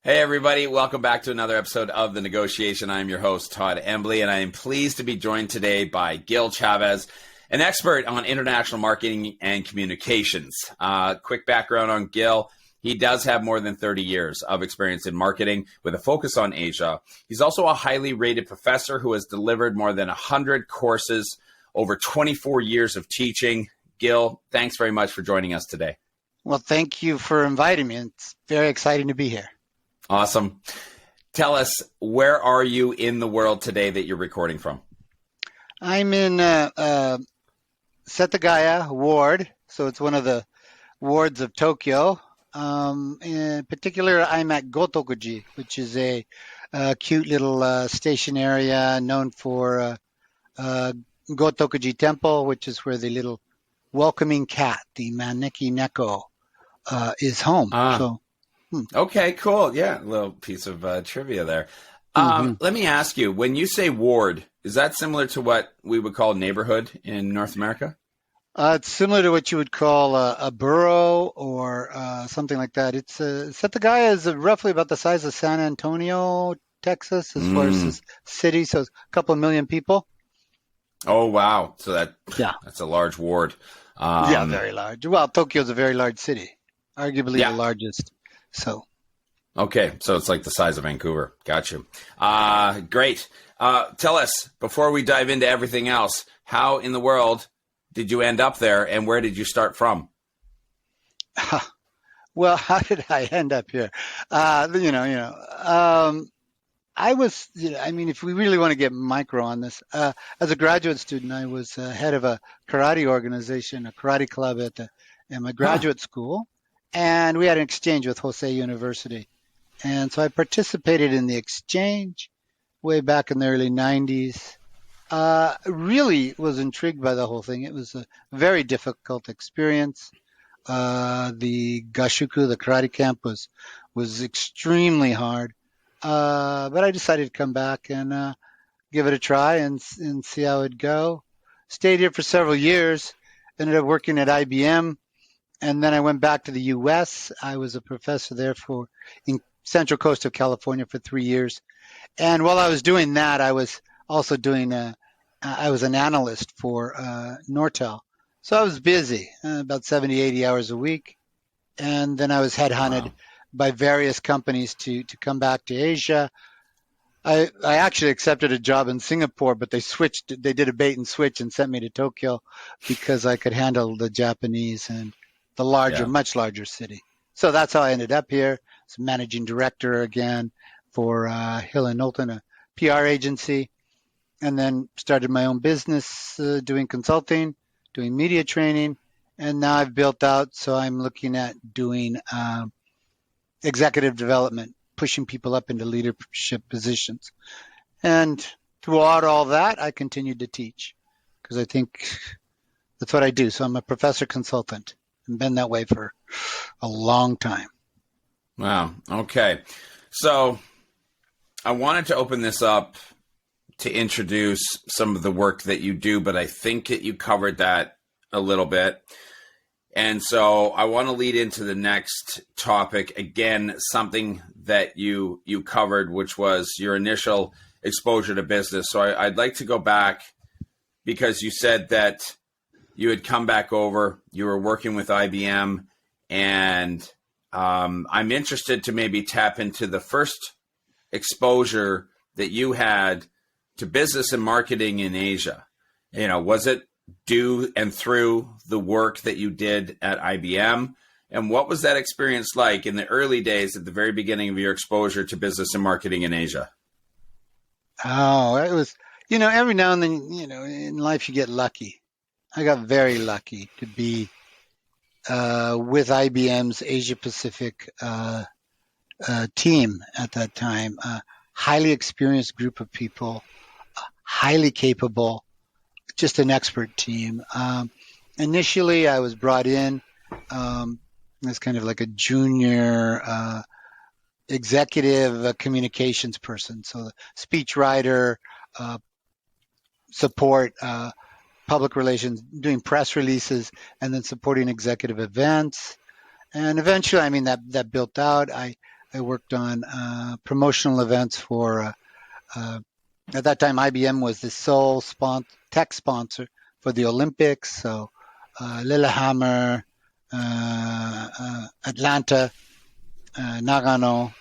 Hey everybody, welcome back to another episode of The Negotiation. I'm your host, Todd Embley, and I am pleased to be joined today by Gil Chavez, an expert on international marketing and communications. Quick background on Gil. He does have more than 30 years of experience in marketing with a focus on Asia. He's also a highly rated professor who has delivered more than 100 courses, over 24 years of teaching. Gil, thanks very much for joining us today. Well, thank you for inviting me. It's very exciting to be here. Awesome. Tell us, where are you in the world today that you're recording from? I'm in Setagaya Ward, so it's one of the wards of Tokyo. In particular, I'm at Gotokuji, which is a cute little station area known for Gotokuji Temple, which is where the little welcoming cat, the Maneki Neko, is home. Okay, cool. Yeah, a little piece of trivia there. Let me ask you, when you say ward, is that similar to what we would call neighborhood in North America? It's similar to what you would call a borough or something like that. It's Setagaya is roughly about the size of San Antonio, Texas, as far as this city, so it's a couple of million people. Oh, wow. So that's a large ward. Yeah, very large. Well, Tokyo's a very large city, arguably the largest. So, okay, so it's like the size of Vancouver. Got you. Great. Tell us, before we dive into everything else, how in the world did you end up there, and where did you start from? Well, how did I end up here? I was, if we really want to get micro on this, as a graduate student, I was head of a karate organization, a karate club at my graduate school. And we had an exchange with Hosei University. And so I participated in the exchange way back in the early 90s. Really was intrigued by the whole thing. It was a very difficult experience. The Gashuku, the karate camp, was extremely hard. But I decided to come back and give it a try and see how it'd go. Stayed here for several years. Ended up working at IBM. And then I went back to the U.S. I was a professor there in Central Coast of California for 3 years. And while I was doing that, I was also I was an analyst for Nortel. So I was busy, about 70, 80 hours a week. And then I was headhunted by various companies to come back to Asia. I actually accepted a job in Singapore, but they did a bait and switch and sent me to Tokyo because I could handle the Japanese and the much larger city. So that's how I ended up here. As managing director again for Hill & Knowlton, a PR agency, and then started my own business doing consulting, doing media training, and now I've built out, so I'm looking at doing executive development, pushing people up into leadership positions. And throughout all that, I continued to teach because I think that's what I do. So I'm a professor consultant. And been that way for a long time. Wow. Okay. So I wanted to open this up to introduce some of the work that you do, but I think that you covered that a little bit. And so I want to lead into the next topic. Again, something that you covered, which was your initial exposure to business. So I'd like to go back because you said that you had come back over, you were working with IBM, and I'm interested to maybe tap into the first exposure that you had to business and marketing in Asia. Was it due and through the work that you did at IBM? And what was that experience like in the early days at the very beginning of your exposure to business and marketing in Asia? Oh, it was, every now and then, in life you get lucky. I got very lucky to be with IBM's Asia Pacific team at that time. Highly experienced group of people, highly capable, just an expert team. Initially, I was brought in as kind of like a junior executive communications person. So the speech writer, support, public relations, doing press releases, and then supporting executive events. And eventually, that built out. I I worked on promotional events for. At that time, IBM was the sole tech sponsor for the Olympics. So Lillehammer, Atlanta, Nagano,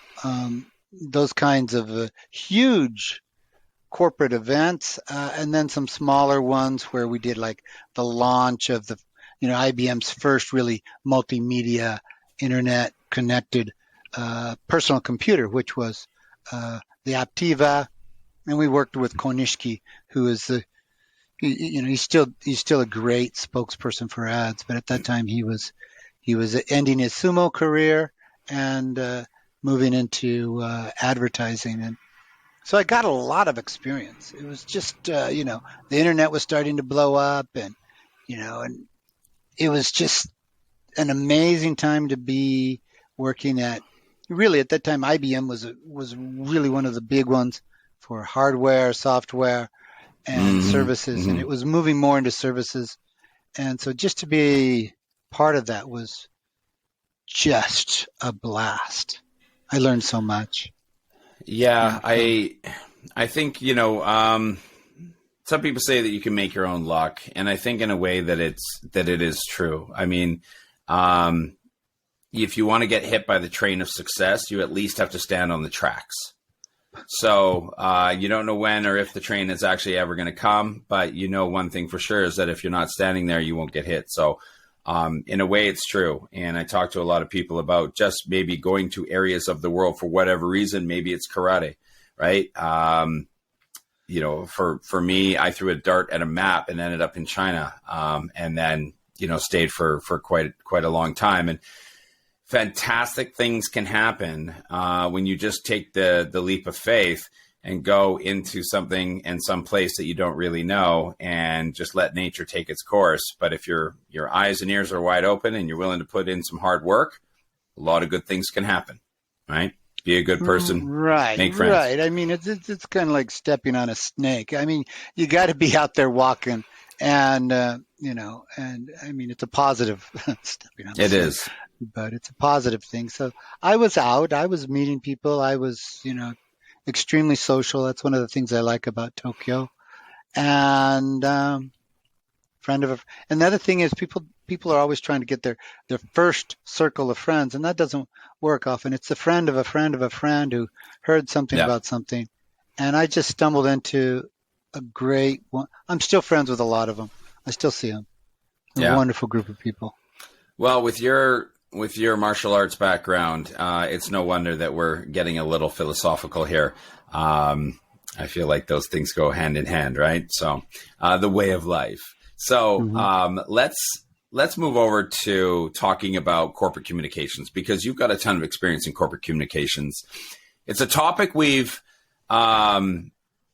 those kinds of huge corporate events, and then some smaller ones where we did like the launch of the, IBM's first really multimedia internet connected personal computer, which was the Aptiva, and we worked with Konishiki, who is he's still a great spokesperson for ads, but at that time he was ending his sumo career and moving into advertising, and so I got a lot of experience. It was just the internet was starting to blow up, and and it was just an amazing time to be working at. Really, at that time, IBM was really one of the big ones for hardware, software, and services, and it was moving more into services. And so just to be part of that was just a blast. I learned so much. Yeah, I think, some people say that you can make your own luck, and I think in a way that it is true. I mean, if you want to get hit by the train of success, you at least have to stand on the tracks. So you don't know when or if the train is actually ever going to come, but one thing for sure is that if you're not standing there, you won't get hit. So in a way, it's true. And I talk to a lot of people about just maybe going to areas of the world for whatever reason. Maybe it's karate, right? For me, I threw a dart at a map and ended up in China, and then stayed for quite a long time. And fantastic things can happen when you just take the leap of faith and go into something and some place that you don't really know and just let nature take its course. But if your eyes and ears are wide open and you're willing to put in some hard work, a lot of good things can happen, right? Be a good person, right? Make friends. Right. I mean, it's kind of like stepping on a snake. I mean, you got to be out there walking, and and I mean, it's a positive stepping on. It is. But it's a positive thing. So I was out, I was meeting people, I was, extremely social. That's one of the things I like about Tokyo. And another thing is people are always trying to get their first circle of friends, and that doesn't work often. It's a friend of a friend of a friend who heard something about something. And I just stumbled into a great one. I'm still friends with a lot of them. I still see them. A wonderful group of people. Well, with your martial arts background, it's no wonder that we're getting a little philosophical here. I feel like those things go hand in hand, right? So the way of life. So let's move over to talking about corporate communications, because you've got a ton of experience in corporate communications. It's a topic we've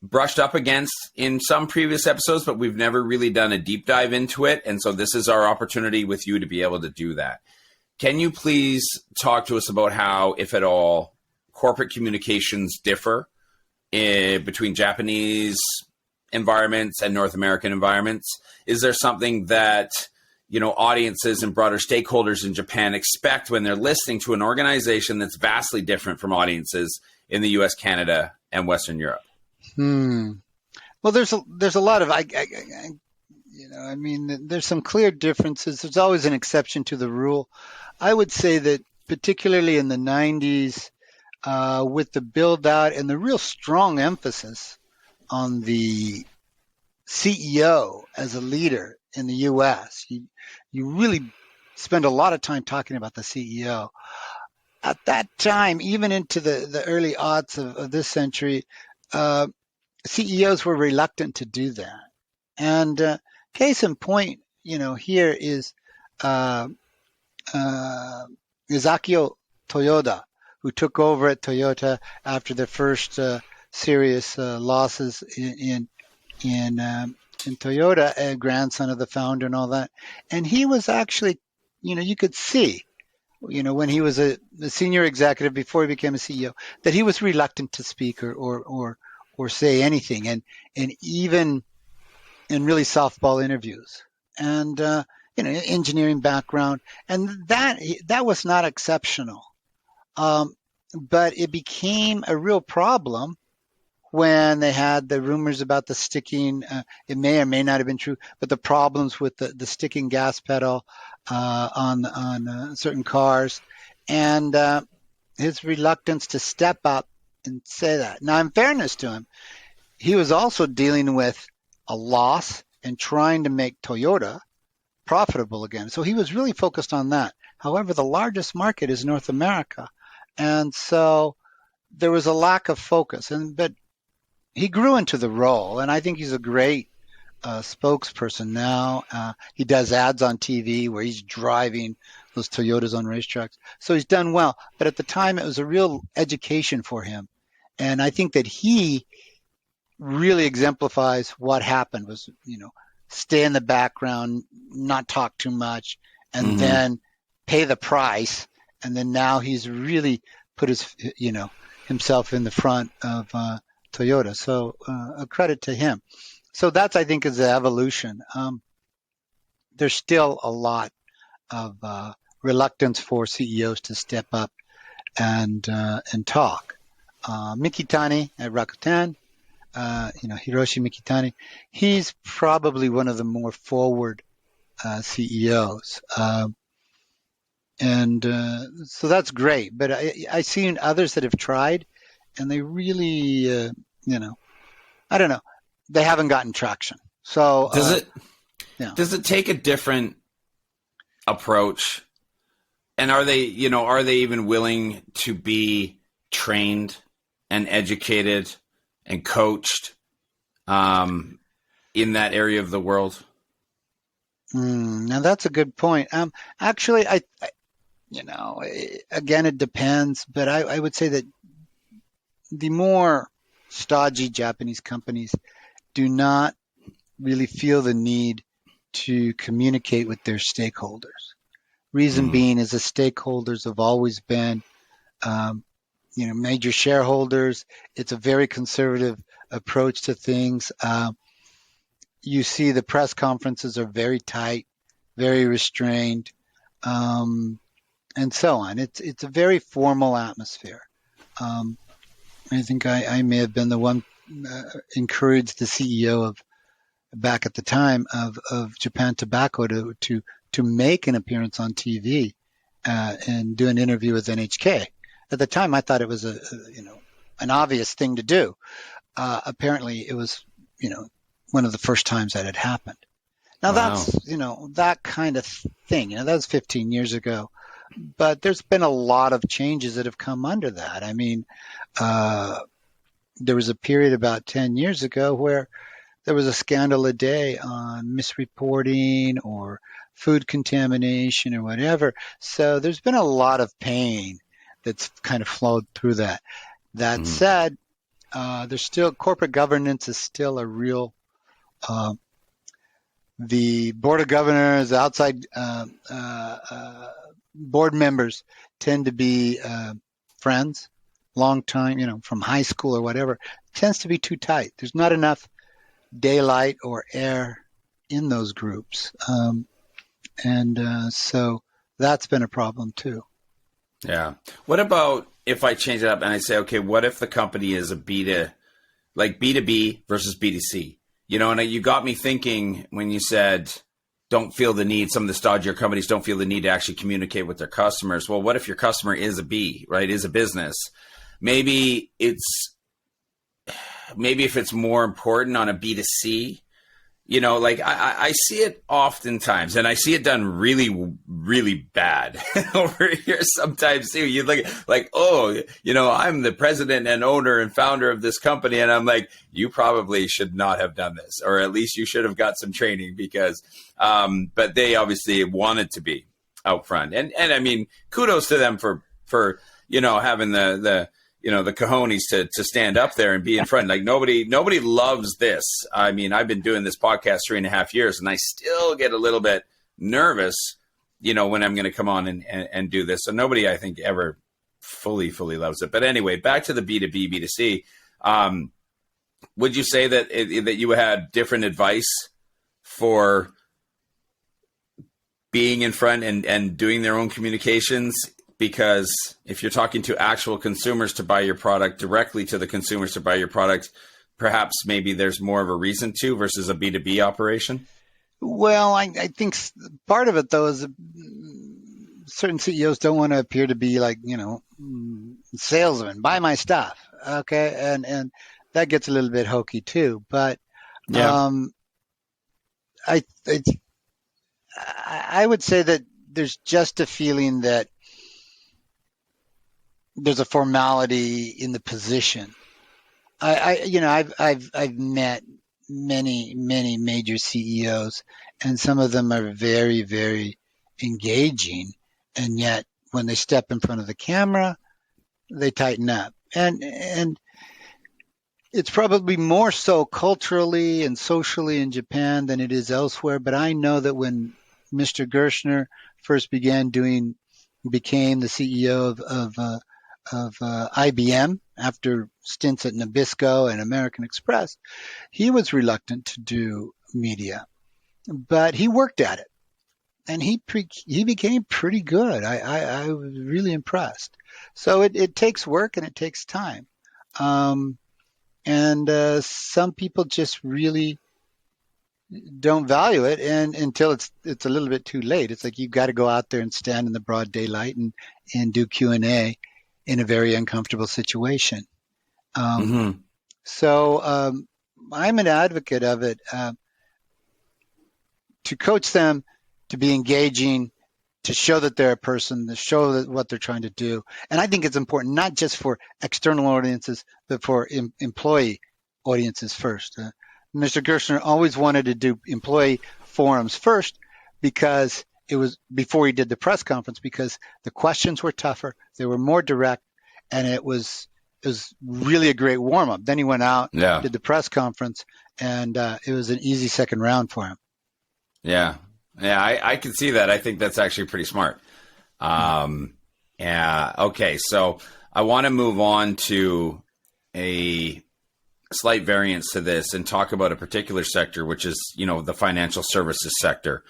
brushed up against in some previous episodes, but we've never really done a deep dive into it. And so this is our opportunity with you to be able to do that. Can you please talk to us about how, if at all, corporate communications differ between Japanese environments and North American environments? Is there something that audiences and broader stakeholders in Japan expect when they're listening to an organization that's vastly different from audiences in the U.S., Canada, and Western Europe? Well, there's a lot of there's some clear differences. There's always an exception to the rule. I would say that particularly in the 90s, with the build out and the real strong emphasis on the CEO as a leader in the U.S., you really spend a lot of time talking about the CEO. At that time, even into the early aughts of this century, CEOs were reluctant to do that. And case in point, here is Akio Toyoda, who took over at Toyota after their first serious losses in Toyota, a grandson of the founder and all that. And he was actually, you could see, when he was a senior executive before he became a CEO, that he was reluctant to speak or say anything, and even in really softball interviews, and engineering background, and that was not exceptional. but it became a real problem when they had the rumors about the sticking, it may or may not have been true, but the problems with the sticking gas pedal on certain cars, and his reluctance to step up and say that. Now, in fairness to him, he was also dealing with a loss and trying to make Toyota profitable again. So he was really focused on that. However, the largest market is North America. And so there was a lack of focus. But he grew into the role, and I think he's a great spokesperson now. He does ads on TV where he's driving those Toyotas on racetracks. So he's done well. But at the time, it was a real education for him. And I think that he really exemplifies what happened was, stay in the background, not talk too much, and then pay the price. And then now he's really put his, himself in the front of Toyota. So a credit to him. So that's, I think, is the evolution. There's still a lot of reluctance for CEOs to step up and talk. Mikitani at Rakuten, Hiroshi Mikitani, he's probably one of the more forward CEOs. So that's great. But I've seen others that have tried, and they really, I don't know, they haven't gotten traction. So does it take a different approach? And are they even willing to be trained and educated and coached in that area of the world? Now that's a good point. Actually, I again, it depends, but I would say that the more stodgy Japanese companies do not really feel the need to communicate with their stakeholders. Reason being is the stakeholders have always been, major shareholders. It's a very conservative approach to things. You see the press conferences are very tight, very restrained, and so on. It's a very formal atmosphere. I think I may have been the one encouraged the CEO of back at the time of Japan Tobacco to make an appearance on TV and do an interview with NHK. At the time, I thought it was an obvious thing to do. Apparently, it was one of the first times that had happened. Now that's that kind of thing. That was 15 years ago. But there's been a lot of changes that have come under that. I mean, there was a period about 10 years ago where there was a scandal a day on misreporting or food contamination or whatever. So there's been a lot of pain that's kind of flowed through that. That said, there's still corporate governance is still a real. The board of governors, outside board members tend to be friends, long time, from high school or whatever. It tends to be too tight. There's not enough daylight or air in those groups. So that's been a problem too. Yeah. What about if I change it up and I say, okay, what if the company is a B2B versus B2C? And you got me thinking when you said don't feel the need, some of the stodgier companies don't feel the need to actually communicate with their customers. Well, what if your customer is a B, right, is a business? Maybe if it's more important on a B2C, I see it oftentimes, and I see it done really, really bad over here sometimes too. You look like, I'm the president and owner and founder of this company. And I'm like, you probably should not have done this, or at least you should have got some training because, but they obviously wanted to be out front. And I mean, kudos to them for having the cojones to stand up there and be in front. Like nobody loves this. I mean, I've been doing this podcast 3.5 years and I still get a little bit nervous, when I'm going to come on and do this. So nobody, I think, ever fully loves it. But anyway, back to the B2B, B2C. Would you say that you had different advice for being in front and doing their own communications because if you're talking to actual consumers to buy your product, directly to the consumers to buy your product, perhaps maybe there's more of a reason to versus a B2B operation? Well, I think part of it, though, is certain CEOs don't want to appear to be like, salesmen, buy my stuff. Okay. And that gets a little bit hokey too. But Yeah. I would say that there's just a feeling that there's a formality in the position. I've met many major CEOs, and some of them are very, very engaging, and yet when they step in front of the camera, they tighten up. And it's probably more so culturally and socially in Japan than it is elsewhere. But I know that when Mr. Gershner first became the CEO of IBM after stints at Nabisco and American Express, he was reluctant to do media, but he worked at it, and he became pretty good. I was really impressed. So it takes work and it takes time, and some people just really don't value it, and until it's a little bit too late. It's like you've got to go out there and stand in the broad daylight and do Q&A in a very uncomfortable situation. So I'm an advocate of it, to coach them to be engaging, to show that they're a person, to show that what they're trying to do. And I think it's important not just for external audiences, but for employee audiences first. Mr. Gershner always wanted to do employee forums first because it was before he did the press conference, because the questions were tougher, they were more direct, and it was really a great warm up. Then he went out, did the press conference, and it was an easy second round for him. Yeah. I can see that. I think that's actually pretty smart. Yeah. Okay. So I want to move on to a slight variance to this and talk about a particular sector, which is, the financial services sector.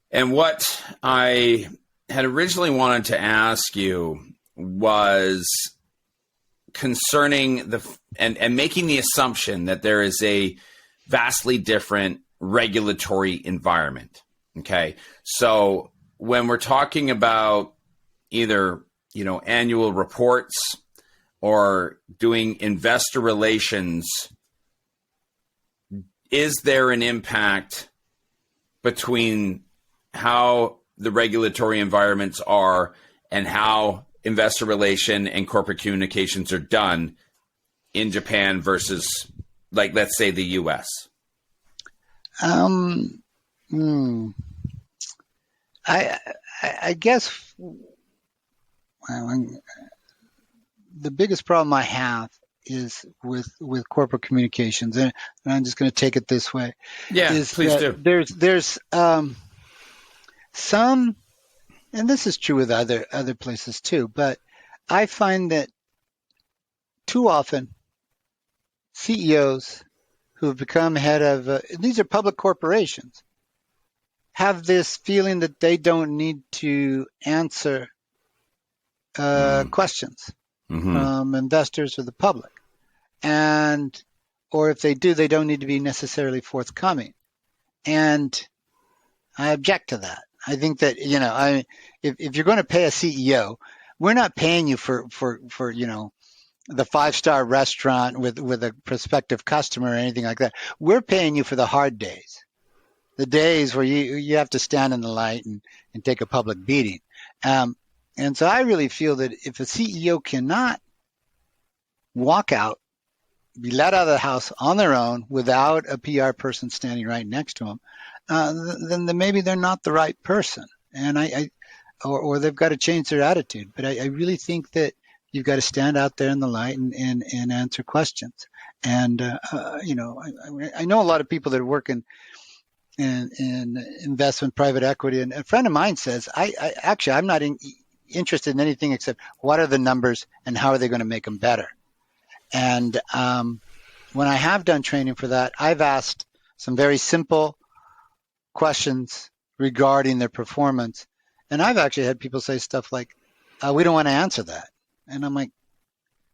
And what I had originally wanted to ask you was concerning and making the assumption that there is a vastly different regulatory environment. Okay. So when we're talking about either, annual reports or doing investor relations, is there an impact between how the regulatory environments are and how investor relation and corporate communications are done in Japan versus, like, let's say the US? I guess the biggest problem I have is with corporate communications, and I'm just going to take it this way. Yeah, please do. There's some, and this is true with other places too, but I find that too often CEOs who have become head of these are public corporations have this feeling that they don't need to answer questions from investors or the public, or if they do, they don't need to be necessarily forthcoming. And I object to that. I think that if you're going to pay a CEO, we're not paying you for the 5-star restaurant with a prospective customer or anything like that. We're paying you for the hard days, the days where you have to stand in the light and take a public beating. And so I really feel that if a CEO cannot walk out, be let out of the house on their own without a PR person standing right next to them, then maybe they're not the right person. And or they've got to change their attitude. But I really think that you've got to stand out there in the light and answer questions. And, I know a lot of people that work in investment, private equity. And a friend of mine says, I'm not interested in anything except what are the numbers and how are they going to make them better. And when I have done training for that, I've asked some very simple questions regarding their performance. And I've actually had people say stuff like, we don't want to answer that. And I'm like,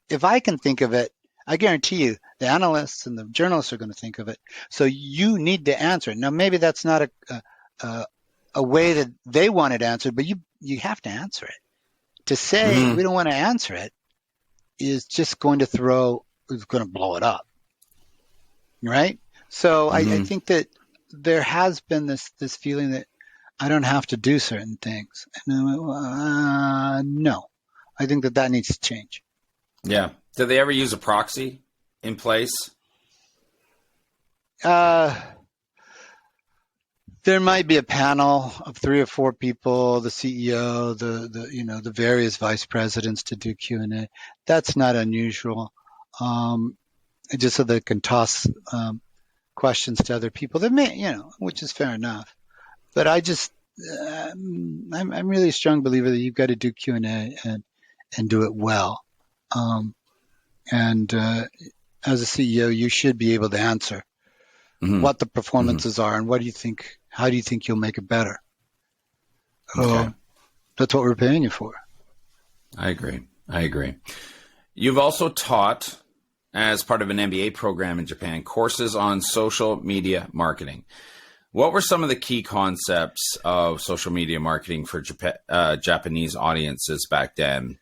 if I can think of it, I guarantee you the analysts and the journalists are going to think of it. So you need to answer it. Now, maybe that's not a way that they want it answered, but you have to answer it. To say we don't want to answer it is just going to blow it up. Right? So I think that there has been this feeling that I don't have to do certain things. And no, I think that needs to change. Yeah. Did they ever use a proxy in place? There might be a panel of 3 or 4 people, the CEO, the various vice presidents to do Q&A. That's not unusual. Just so they can toss questions to other people that may, which is fair enough. But I'm really a strong believer that you've got to do Q&A and do it well. And as a CEO, you should be able to answer what the performances are and how do you think you'll make it better? Okay. That's what we're paying you for. I agree. You've also taught, as part of an MBA program in Japan, courses on social media marketing. What were some of the key concepts of social media marketing for Japanese audiences back then,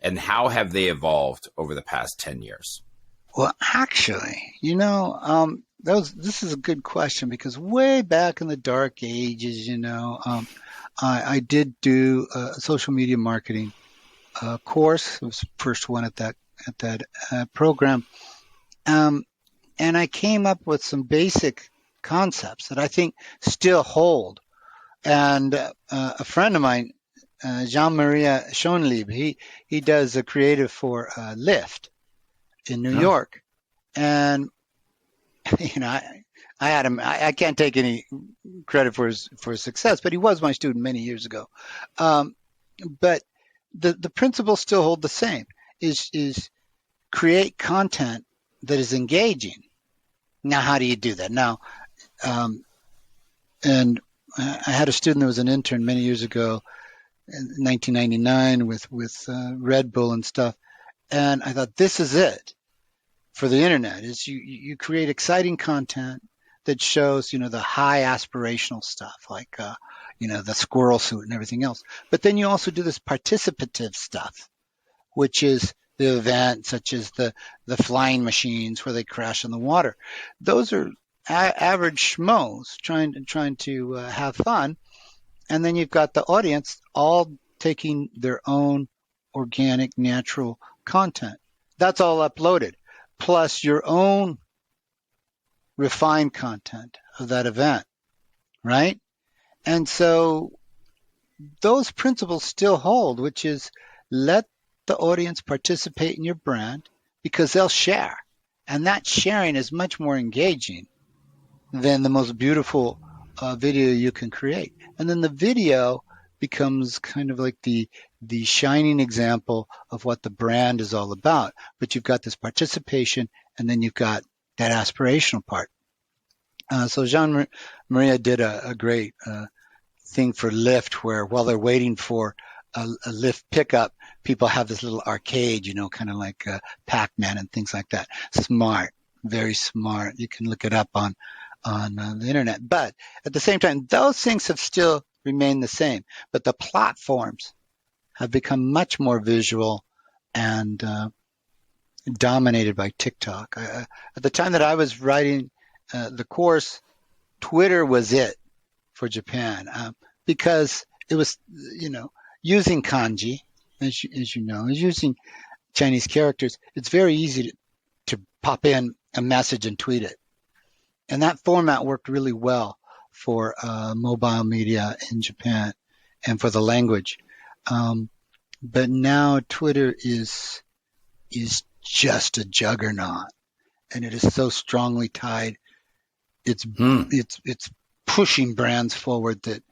and how have they evolved over the past 10 years? Well, actually, this is a good question, because way back in the dark ages, I did do a social media marketing course. It was the first one at that program. And I came up with some basic concepts that I think still hold. And a friend of mine, Jean-Maria Schoenlieb, he does a creative for Lyft in New York. And, I had him, I can't take any credit for his success, but he was my student many years ago. But the principles still hold the same, is create content that is engaging. Now, how do you do that? Now, and I had a student that was an intern many years ago, in 1999, with Red Bull and stuff, and I thought, this is it for the internet: is you create exciting content that shows the high aspirational stuff, like the squirrel suit and everything else. But then you also do this participative stuff, which is the event, such as the flying machines where they crash in the water. Those are average schmoes trying to have fun. And then you've got the audience all taking their own organic, natural content. That's all uploaded, plus your own refined content of that event, right? And so those principles still hold, which is let the audience participate in your brand, because they'll share. And that sharing is much more engaging than the most beautiful video you can create. And then the video becomes kind of like the shining example of what the brand is all about. But you've got this participation, and then you've got that aspirational part. So Jean-Maria did a great thing for Lyft, where while they're waiting for a Lyft pickup, people have this little arcade, kind of like Pac-Man and things like that. Smart, very smart. You can look it up on the internet. But at the same time, those things have still remained the same. But the platforms have become much more visual and dominated by TikTok. At the time that I was writing the course, Twitter was it for Japan, because it was, using kanji, as you know, is using Chinese characters. It's very easy to pop in a message and tweet it. And that format worked really well for mobile media in Japan and for the language. But now Twitter is just a juggernaut, and it is so strongly tied. It's pushing brands forward that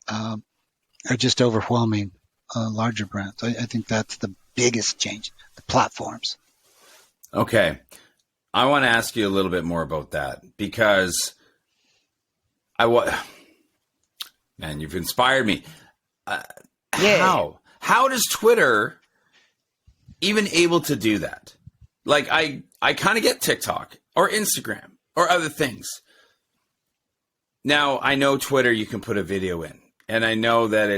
are just overwhelming larger brands. I think that's the biggest change, the platforms. Okay. I want to ask you a little bit more about that, because man, you've inspired me. Yeah. How does Twitter even able to do that? Like, I kind of get TikTok or Instagram or other things. Now, I know Twitter, you can put a video in, and I know that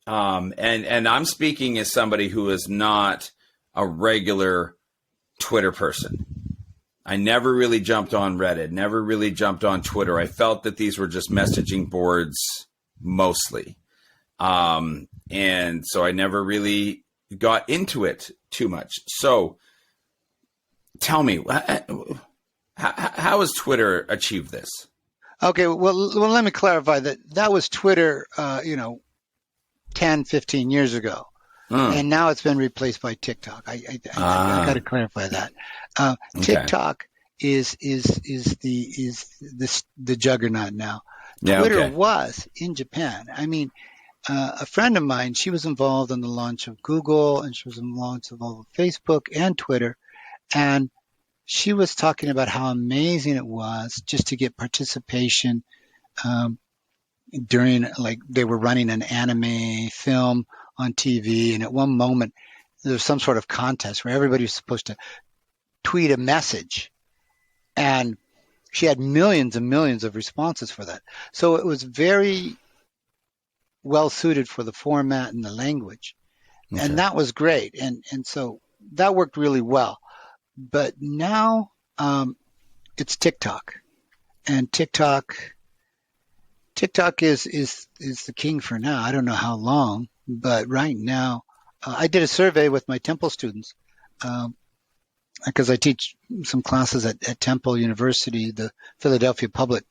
and I'm speaking as somebody who is not a regular Twitter person. I never really jumped on Reddit, never really jumped on Twitter. I felt that these were just messaging boards mostly. And so I never really got into it too much. So tell me, how has Twitter achieved this? Okay, well, let me clarify that was Twitter, 10, 15 years ago. And now it's been replaced by TikTok. I got to clarify that. Okay. TikTok is the juggernaut now. Twitter was in Japan. I mean, a friend of mine, she was involved in the launch of Google, and she was involved with Facebook and Twitter, and she was talking about how amazing it was just to get participation during, like, they were running an anime film on TV, and at one moment there was some sort of contest where everybody was supposed to tweet a message, and she had millions and millions of responses for that. So it was very well suited for the format and the language. Okay. And that was great. And so that worked really well. But now it's TikTok. And TikTok is the king for now. I don't know how long, but right now, I did a survey with my Temple students because I teach some classes at Temple University. The Philadelphia Public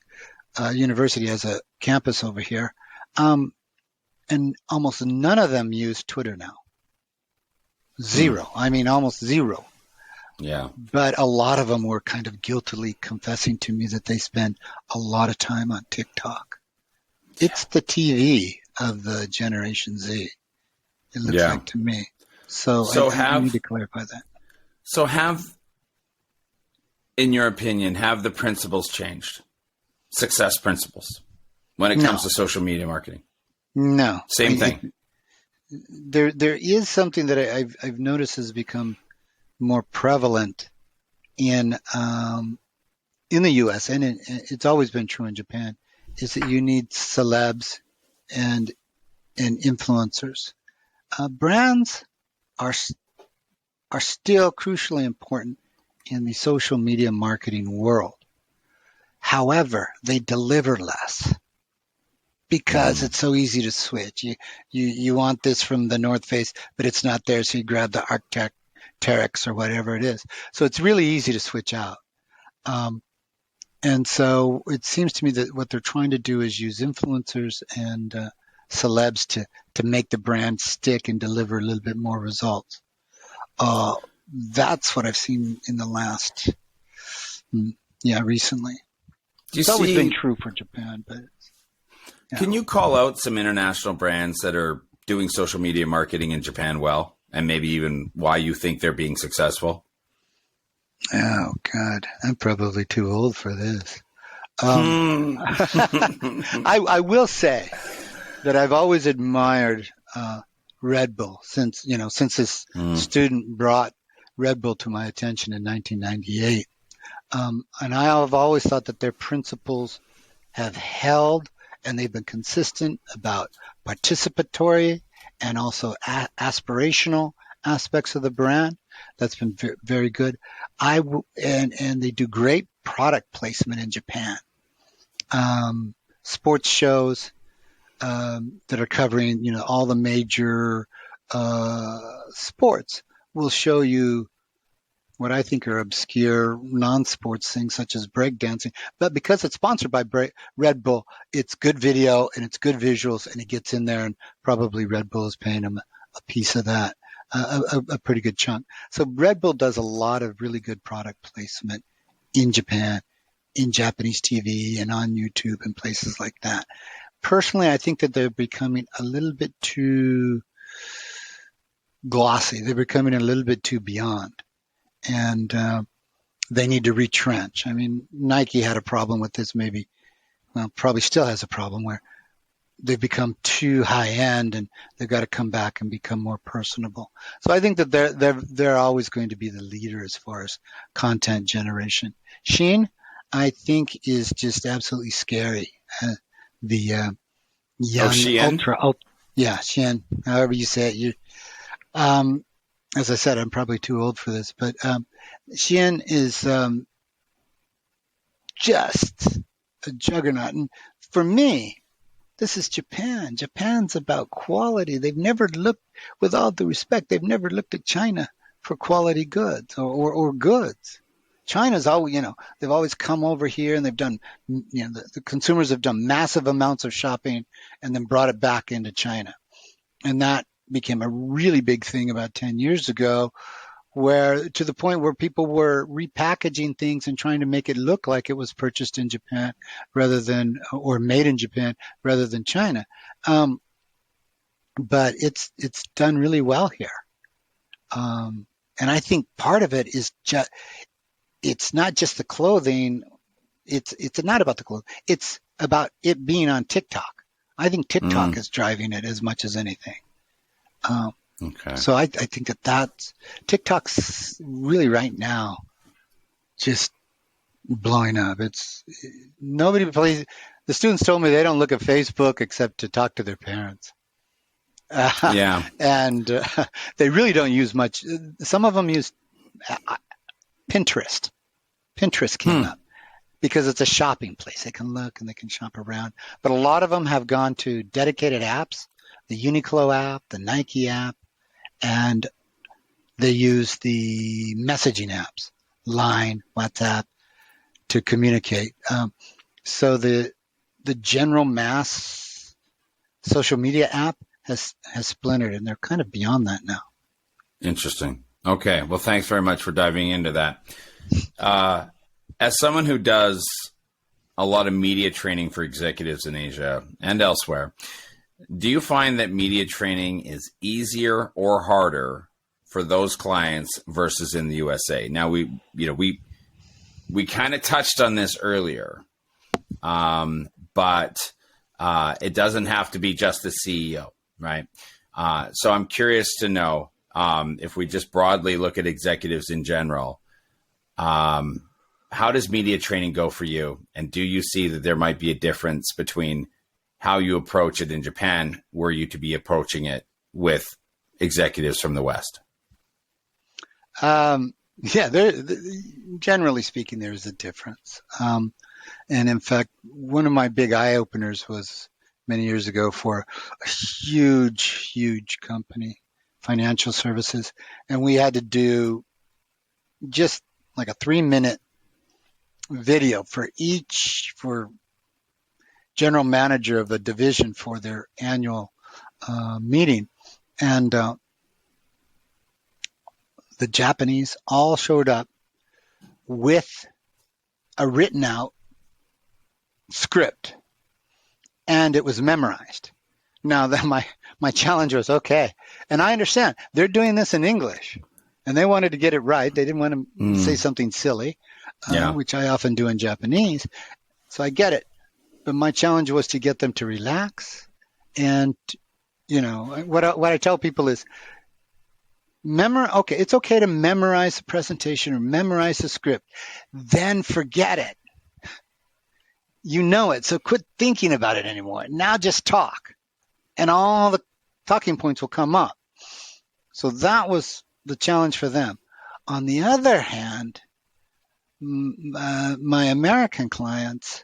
University has a campus over here. And almost none of them use Twitter now. Zero. I mean, almost zero. Yeah. But a lot of them were kind of guiltily confessing to me that they spend a lot of time on TikTok. It's the TV of the Generation Z. It looks like to me. So I need to clarify that. So in your opinion, have the principles changed? Success principles when it comes to social media marketing? No. Same thing. There is something that I've noticed has become more prevalent in the U.S. and it's always been true in Japan, is that you need celebs and influencers. Brands are still crucially important in the social media marketing world. However, they deliver less because it's so easy to switch. You want this from the North Face, but it's not there, so you grab the Arc'teryx or whatever it is. So it's really easy to switch out. And so it seems to me that what they're trying to do is use influencers and celebs to make the brand stick and deliver a little bit more results. That's what I've seen in the last, recently. It's always been true for Japan, but. Can you call out some international brands that are doing social media marketing in Japan well, and maybe even why you think they're being successful? Oh, God. I'm probably too old for this. I will say that I've always admired Red Bull since this student brought Red Bull to my attention in 1998. And I have always thought that their principles have held, and they've been consistent about participatory and also aspirational aspects of the brand. That's been very good. And they do great product placement in Japan. Sports shows that are covering, all the major sports will show you what I think are obscure non-sports things such as breakdancing. But because it's sponsored by Red Bull, it's good video and it's good visuals, and it gets in there, and probably Red Bull is paying them a piece of that, a pretty good chunk. So Red Bull does a lot of really good product placement in Japan, in Japanese TV and on YouTube and places like that. Personally, I think that they're becoming a little bit too glossy. They're becoming a little bit too beyond. And they need to retrench. I mean, Nike had a problem with this probably still has a problem where they've become too high end, and they've got to come back and become more personable. So I think that they're always going to be the leader as far as content generation. Shein, I think, is just absolutely scary. The young Shein? yeah, Shein, however you say it. As I said, I'm probably too old for this, but Shein is just a juggernaut. And for me, this is Japan. Japan's about quality. They've never looked, with all due respect, they've never looked at China for quality goods or goods. China's always, they've always come over here and they've done, the consumers have done massive amounts of shopping and then brought it back into China. And that became a really big thing about 10 years ago, where to the point where people were repackaging things and trying to make it look like it was purchased in Japan or made in Japan rather than China. But it's done really well here. And I think part of it is it's not just the clothing. It's not about the clothing. It's about it being on TikTok. I think TikTok is driving it as much as anything. Okay. So I think that's TikTok's really right now just blowing up. Nobody plays. The students told me they don't look at Facebook except to talk to their parents. Yeah. And they really don't use much. Some of them use Pinterest. Pinterest came up because it's a shopping place. They can look and they can shop around. But a lot of them have gone to dedicated apps, the Uniqlo app, the Nike app, and they use the messaging apps, Line, WhatsApp, to communicate. So the general mass social media app has splintered, and they're kind of beyond that now. Interesting. Okay. Well, thanks very much for diving into that. As someone who does a lot of media training for executives in Asia and elsewhere, do you find that media training is easier or harder for those clients versus in the USA? Now, we kind of touched on this earlier, but it doesn't have to be just the CEO, right? So I'm curious to know, if we just broadly look at executives in general, how does media training go for you? And do you see that there might be a difference between how you approach it in Japan, were you to be approaching it with executives from the West? Generally speaking, there's a difference. And in fact, one of my big eye-openers was many years ago for a huge, huge company, financial services. And we had to do just like a 3-minute video for general manager of a division for their annual meeting. And the Japanese all showed up with a written out script, and it was memorized. Now, my challenge was, okay, and I understand they're doing this in English, and they wanted to get it right. They didn't want to say something silly, which I often do in Japanese. So I get it. But my challenge was to get them to relax. And, what I tell people is, it's okay to memorize the presentation or memorize the script. Then forget it. You know it, so quit thinking about it anymore. Now just talk. And all the talking points will come up. So that was the challenge for them. On the other hand, my American clients,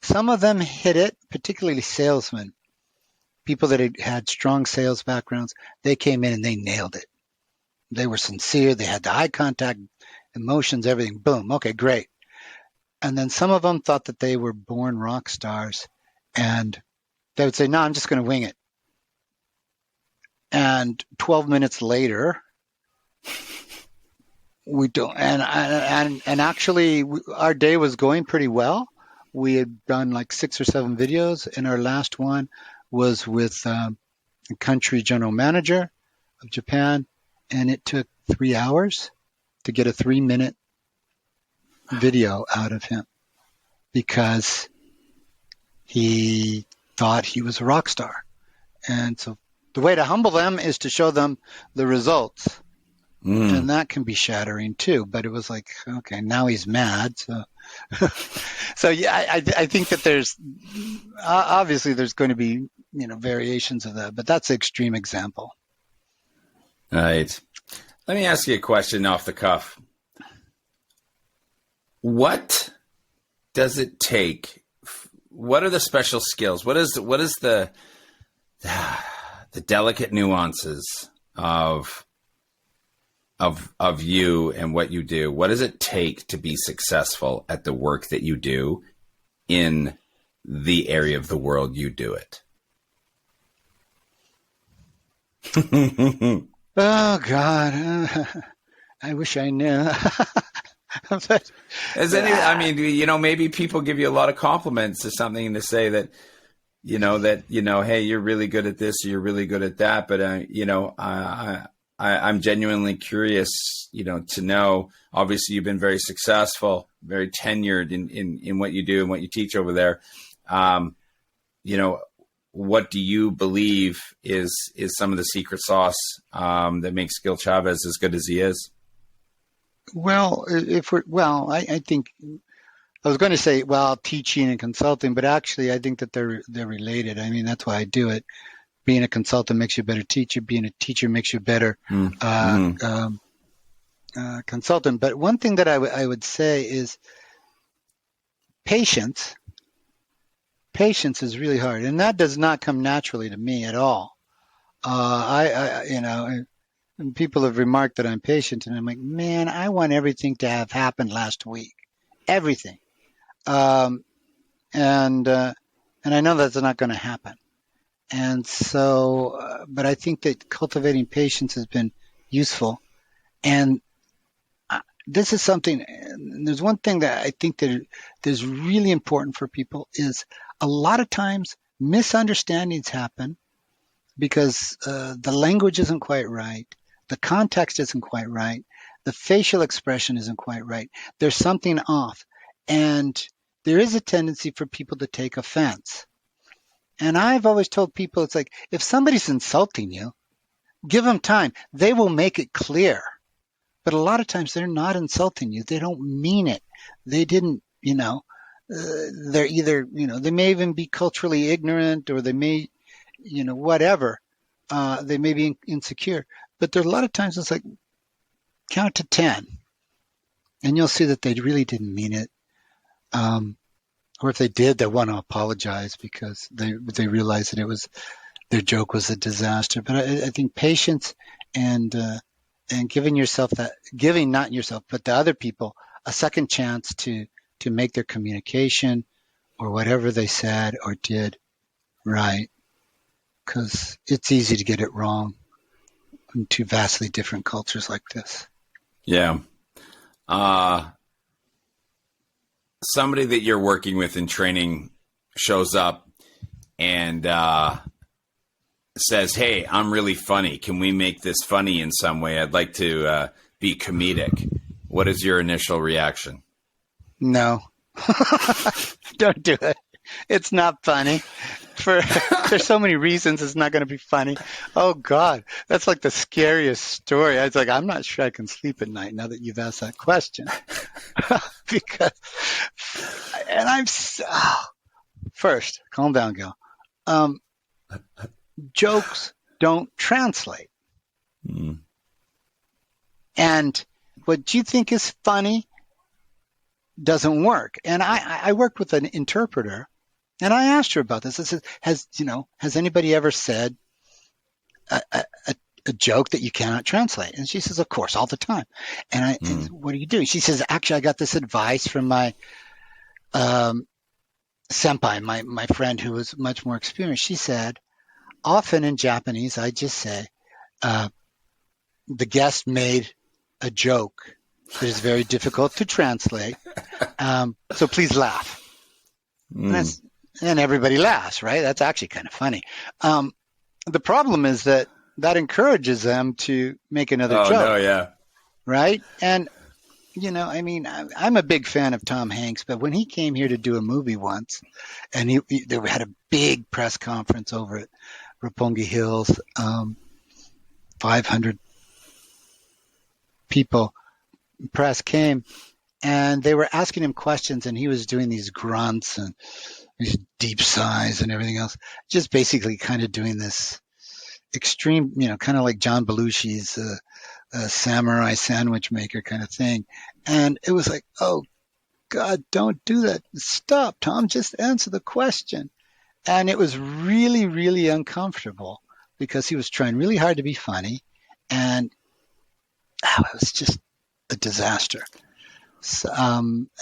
some of them hit it, particularly salesmen, people that had strong sales backgrounds. They came in and they nailed it. They were sincere. They had the eye contact, emotions, everything. Boom. Okay, great. And then some of them thought that they were born rock stars, and they would say, no, I'm just going to wing it. And 12 minutes later, we don't, and actually our day was going pretty well. We had done like 6 or 7 videos, and our last one was with a country general manager of Japan, and it took 3 hours to get a 3-minute video out of him because he thought he was a rock star. And so the way to humble them is to show them the results. And that can be shattering too. But it was like, okay, now he's mad. So, so yeah, I think that there's obviously there's going to be, variations of that, but that's the extreme example. All right. Let me ask you a question off the cuff. What does it take? What are the special skills? What is the delicate nuances of you and what you do? What does it take to be successful at the work that you do in the area of the world you do it? Oh God, I wish I knew. But, maybe people give you a lot of compliments or something to say that, hey, you're really good at this, or you're really good at that. But, I'm genuinely curious, to know, obviously you've been very successful, very tenured in what you do and what you teach over there. What do you believe is some of the secret sauce that makes Gil Chavez as good as he is? Well, I think I was going to say, teaching and consulting, but actually I think that they're related. I mean, that's why I do it. Being a consultant makes you a better teacher. Being a teacher makes you a better consultant. But one thing that I would say is patience. Patience is really hard, and that does not come naturally to me at all. And people have remarked that I'm patient, and I'm like, man, I want everything to have happened last week, everything. And I know that's not going to happen. And so, but I think that cultivating patience has been useful. And this is something, there's one thing that I think that is really important for people is a lot of times misunderstandings happen because the language isn't quite right. The context isn't quite right. The facial expression isn't quite right. There's something off. And there is a tendency for people to take offense. And I've always told people, it's like, if somebody's insulting you, give them time. They will make it clear. But a lot of times they're not insulting you. They don't mean it. They didn't, they're either, they may even be culturally ignorant, or they may, whatever. They may be insecure. But there are a lot of times it's like, count to 10. And you'll see that they really didn't mean it. Or if they did, they want to apologize because they realize that their joke was a disaster. But I think patience and giving not yourself, but the other people a second chance to make their communication or whatever they said or did right, because it's easy to get it wrong in two vastly different cultures like this. Yeah. Somebody that you're working with in training shows up and says, hey, I'm really funny. Can we make this funny in some way? I'd like to be comedic. What is your initial reaction? No. Don't do it. It's not funny. There's so many reasons it's not going to be funny. Oh, God. That's like the scariest story. I was like, I'm not sure I can sleep at night now that you've asked that question. First, calm down, Gil. Jokes don't translate. And what you think is funny doesn't work. And I worked with an interpreter, and I asked her about this. I said, has anybody ever said a joke that you cannot translate? And she says, of course, all the time. And and what are you doing? She says, actually, I got this advice from my senpai, my friend who was much more experienced. She said, often in Japanese, I just say, the guest made a joke that is very difficult to translate. So please laugh. And everybody laughs, right? That's actually kind of funny. The problem is that encourages them to make another joke. No, yeah. Right? And I mean, I'm a big fan of Tom Hanks, but when he came here to do a movie once, and they had a big press conference over at Roppongi Hills, 500 people, press came, and they were asking him questions, and he was doing these grunts and these deep sighs and everything else, just basically kind of doing this extreme, kind of like John Belushi's a samurai sandwich maker kind of thing. And it was like, oh God, don't do that. Stop, Tom, just answer the question. And it was really, really uncomfortable because he was trying really hard to be funny. And it was just a disaster. So,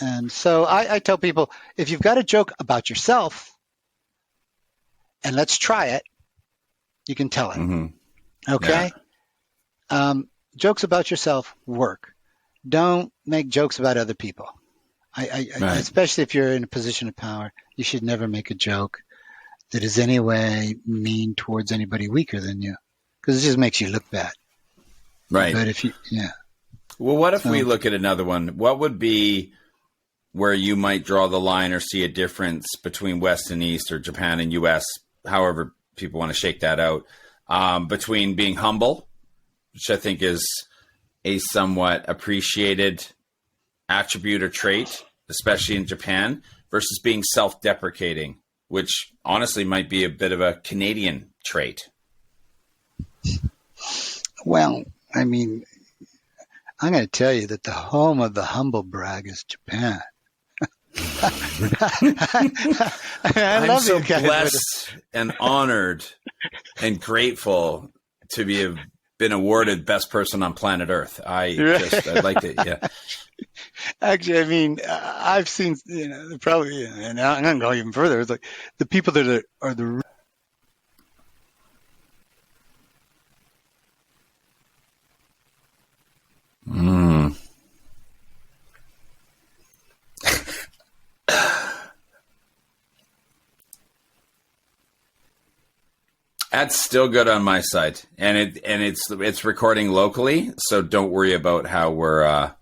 and so I tell people, if you've got a joke about yourself, and let's try it, you can tell it. Mm-hmm. Okay? Yeah. Jokes about yourself work. Don't make jokes about other people. Right. Especially if you're in a position of power, you should never make a joke that is any way mean towards anybody weaker than you, because it just makes you look bad. Right. But Well, what if we look at another one? What would be where you might draw the line or see a difference between West and East, or Japan and U.S., however people want to shake that out, between being humble, which I think is a somewhat appreciated attribute or trait, especially in Japan, versus being self-deprecating, which honestly might be a bit of a Canadian trait? Well, I mean, I'm going to tell you that the home of the humble brag is Japan. I'm so blessed and honored and grateful to have been awarded best person on planet Earth. I'd like to, yeah. Actually, I mean, I've seen, probably, and I'm going to go even further. It's like the people that are the That's still good on my side, and it's recording locally, so don't worry about how we're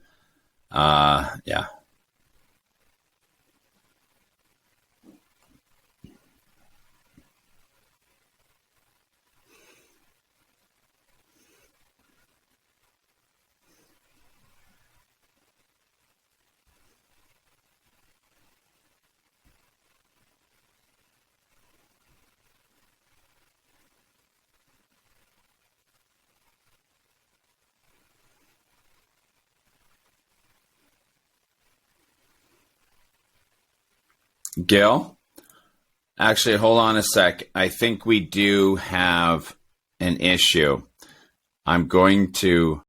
yeah. Gil, actually, hold on a sec. I think we do have an issue. I'm going to